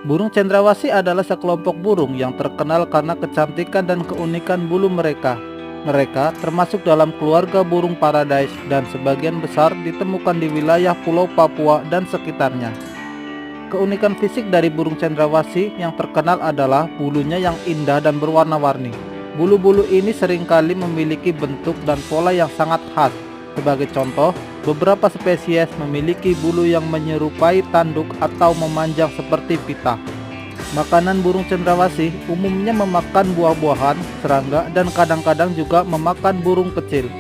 Burung cendrawasih adalah sekelompok burung yang terkenal karena kecantikan dan keunikan bulu mereka. Mereka termasuk dalam keluarga burung paradise dan sebagian besar ditemukan di wilayah Pulau Papua dan sekitarnya. Keunikan fisik dari burung cendrawasih yang terkenal adalah bulunya yang indah dan berwarna-warni. Bulu-bulu ini seringkali memiliki bentuk dan pola yang sangat khas. Sebagai contoh, beberapa spesies memiliki bulu yang menyerupai tanduk atau memanjang seperti pita. Makanan burung cendrawasih umumnya memakan buah-buahan, serangga, dan kadang-kadang juga memakan burung kecil.